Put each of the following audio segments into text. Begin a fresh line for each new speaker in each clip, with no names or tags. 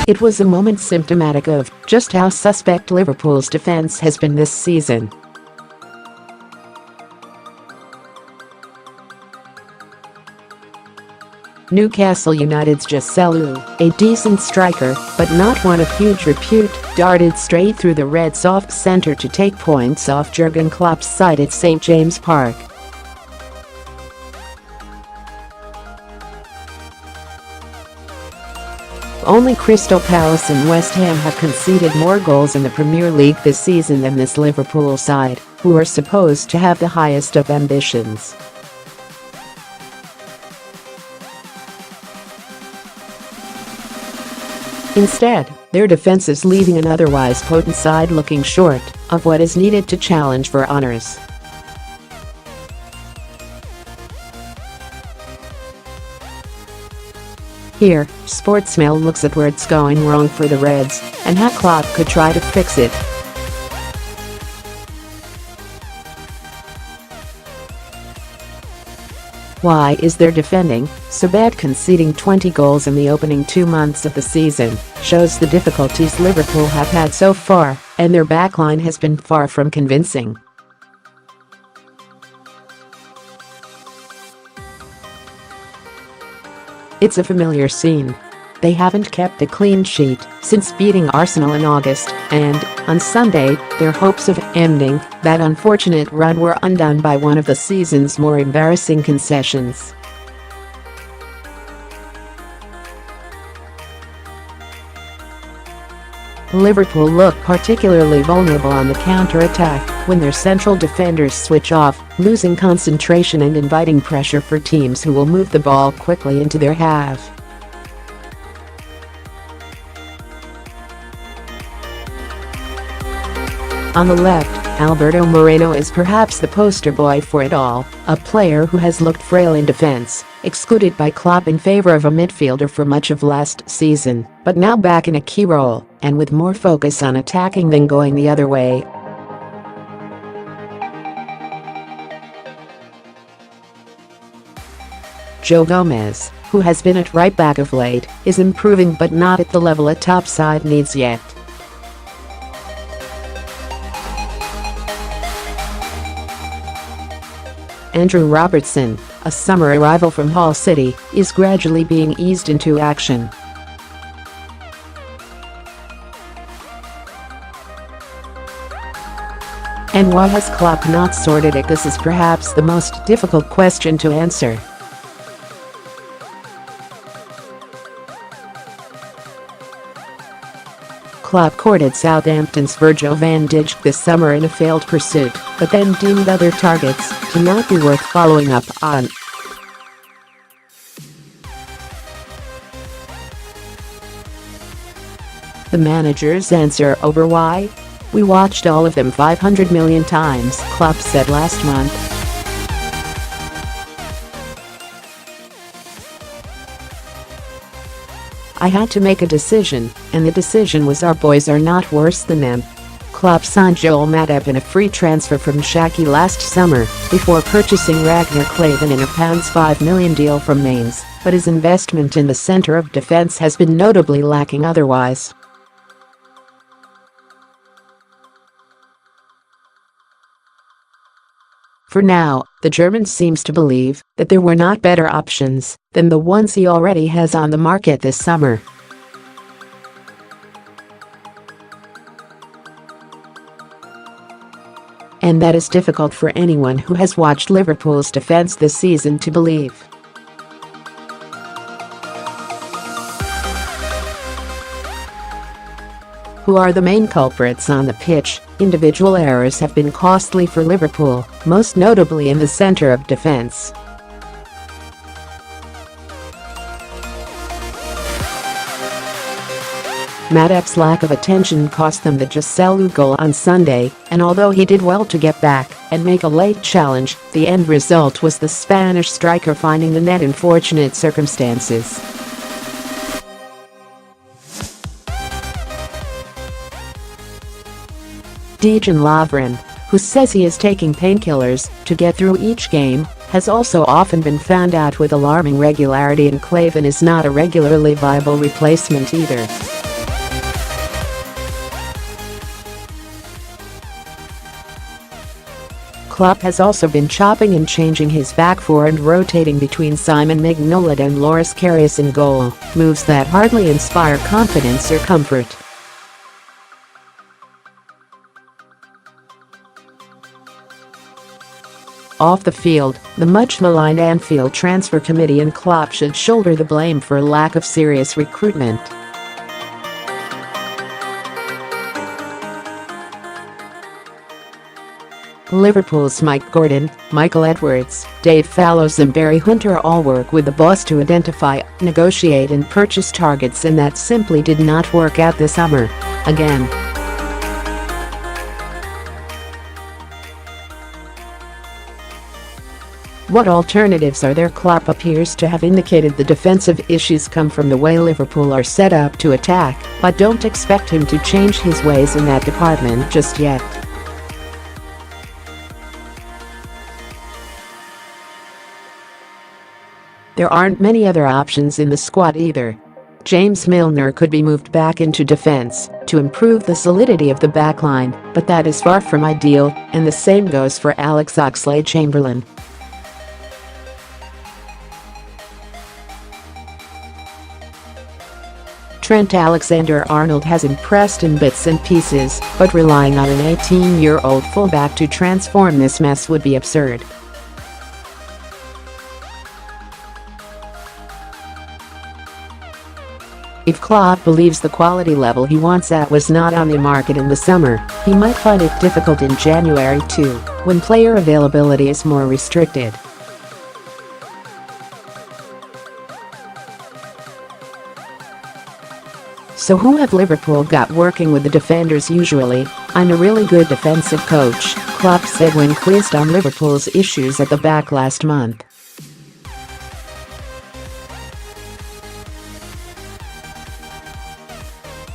It was a moment symptomatic of just how suspect Liverpool's defence has been this season. Newcastle United's Joselu, a decent striker, but not one of huge repute, darted straight through the Reds' off-centre to take points off Jurgen Klopp's side at St James Park. Only Crystal Palace and West Ham have conceded more goals in the Premier League this season than this Liverpool side, who are supposed to have the highest of ambitions. Instead, their defence is leaving an otherwise potent side looking short of what is needed to challenge for honours. Here, Sportsmail looks at where it's going wrong for the Reds and how Klopp could try to fix it. Why is their defending so bad? Conceding 20 goals in the opening 2 months of the season shows the difficulties Liverpool have had so far, and their backline has been far from convincing. It's a familiar scene. They haven't kept a clean sheet since beating Arsenal in August, and, on Sunday, their hopes of ending that unfortunate run were undone by one of the season's more embarrassing concessions. Liverpool look particularly vulnerable on the counter-attack when their central defenders switch off, losing concentration and inviting pressure for teams who will move the ball quickly into their half. On the left, Alberto Moreno is perhaps the poster boy for it all, a player who has looked frail in defence, excluded by Klopp in favour of a midfielder for much of last season, but now back in a key role, and with more focus on attacking than going the other way. Joe Gomez, who has been at right back of late, is improving but not at the level a top side needs yet. Andrew Robertson, a summer arrival from Hull City, is gradually being eased into action. And why has Klopp not sorted it? This is perhaps the most difficult question to answer. Klopp courted Southampton's Virgil van Dijk this summer in a failed pursuit, but then deemed other targets to not be worth following up on. The manager's answer over why? We watched all of them 500 million times, Klopp said last month. I had to make a decision, and the decision was our boys are not worse than them. Klopp signed Joel Matip in a free transfer from Shaky last summer, before purchasing Ragnar Klavan in a £5 million deal from Mainz, but his investment in the centre of defence has been notably lacking otherwise. For now, the German seems to believe that there were not better options than the ones he already has on the market this summer. And that is difficult for anyone who has watched Liverpool's defence this season to believe. Who are the main culprits on the pitch? Individual errors have been costly for Liverpool, most notably in the centre of defence. Matip's lack of attention cost them the Joselu goal on Sunday, and although he did well to get back and make a late challenge, the end result was the Spanish striker finding the net in fortunate circumstances. Dejan, who says he is taking painkillers to get through each game, has also often been found out with alarming regularity, and Klavan is not a regularly viable replacement either. Klopp has also been chopping and changing his back four and rotating between Simon Mignolet and Loris Karius in goal, moves that hardly inspire confidence or comfort. Off the field, the much-maligned Anfield Transfer Committee and Klopp should shoulder the blame for a lack of serious recruitment. Liverpool's Mike Gordon, Michael Edwards, Dave Fallows and Barry Hunter all work with the boss to identify, negotiate and purchase targets, and that simply did not work out this summer. Again. What alternatives are there? Klopp appears to have indicated the defensive issues come from the way Liverpool are set up to attack, but don't expect him to change his ways in that department just yet. There aren't many other options in the squad either. James Milner could be moved back into defence to improve the solidity of the backline, but that is far from ideal, and the same goes for Alex Oxlade-Chamberlain. Trent Alexander-Arnold has impressed in bits and pieces, but relying on an 18-year-old fullback to transform this mess would be absurd. If Klopp believes the quality level he wants at was not on the market in the summer, he might find it difficult in January too, when player availability is more restricted. So who have Liverpool got working with the defenders usually? "I'm a really good defensive coach," Klopp said when quizzed on Liverpool's issues at the back last month.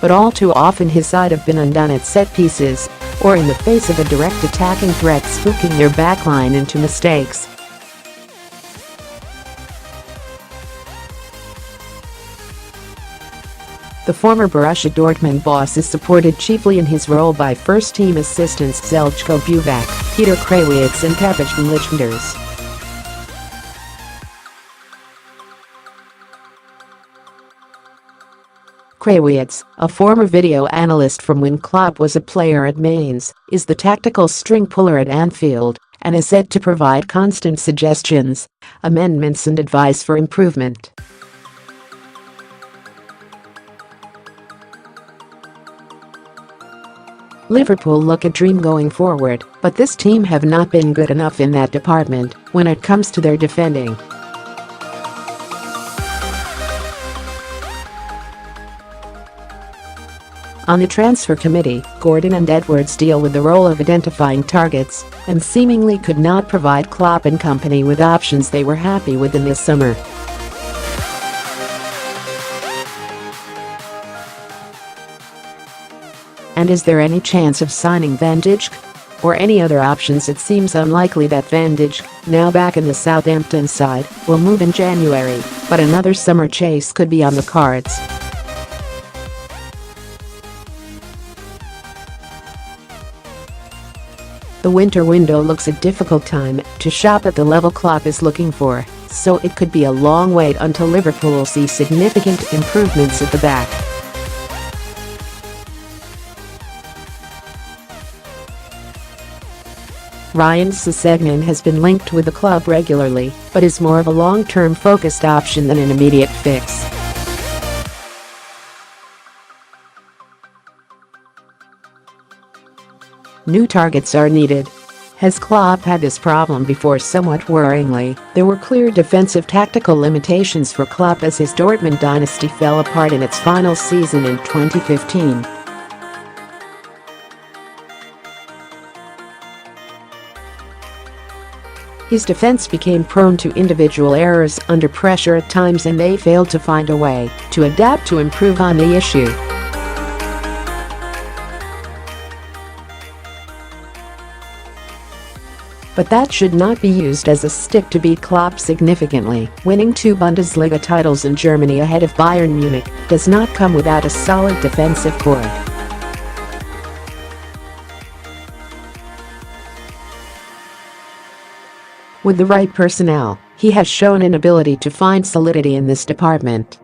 But all too often his side have been undone at set pieces, or in the face of a direct attacking threat spooking their backline into mistakes. The former Borussia Dortmund boss is supported chiefly in his role by first-team assistants Zeljko Buvac, Peter Krawietz and Pepej Lichtenders. Krawietz, a former video analyst from when Klopp was a player at Mainz, is the tactical string puller at Anfield, and is said to provide constant suggestions, amendments and advice for improvement. Liverpool look a dream going forward, but this team have not been good enough in that department when it comes to their defending. On the transfer committee, Gordon and Edwards deal with the role of identifying targets and seemingly could not provide Klopp and company with options they were happy with in this summer. And is there any chance of signing Van Dijk? Or any other options? It seems unlikely that Van Dijk, now back in the Southampton side, will move in January, but another summer chase could be on the cards. The winter window looks a difficult time to shop at the level Klopp is looking for, so it could be a long wait until Liverpool see significant improvements at the back. Ryan Sessegnon has been linked with the club regularly, but is more of a long-term focused option than an immediate fix. New targets are needed. Has Klopp had this problem before? Somewhat worryingly, there were clear defensive tactical limitations for Klopp as his Dortmund dynasty fell apart in its final season in 2015. His defense became prone to individual errors under pressure at times, and they failed to find a way to adapt to improve on the issue. But that should not be used as a stick to beat Klopp significantly. Winning 2 Bundesliga titles in Germany ahead of Bayern Munich does not come without a solid defensive core. With the right personnel, he has shown an ability to find solidity in this department.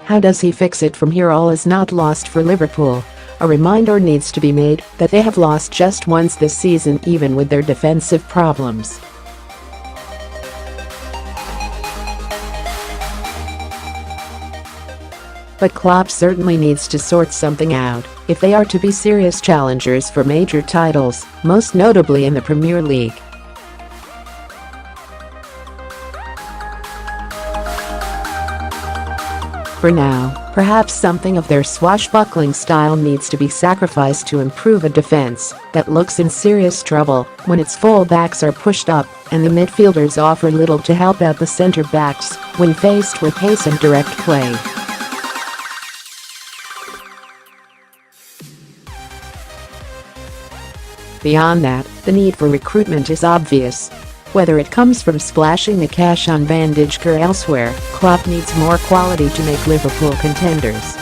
How does he fix it from here? All is not lost for Liverpool. A reminder needs to be made that they have lost just once this season, even with their defensive problems. But Klopp certainly needs to sort something out if they are to be serious challengers for major titles, most notably in the Premier League. For now, perhaps something of their swashbuckling style needs to be sacrificed to improve a defense that looks in serious trouble when its full-backs are pushed up and the midfielders offer little to help out the centre-backs when faced with pace and direct play. Beyond that, the need for recruitment is obvious. Whether it comes from splashing the cash on Bandage or elsewhere, Klopp needs more quality to make Liverpool contenders.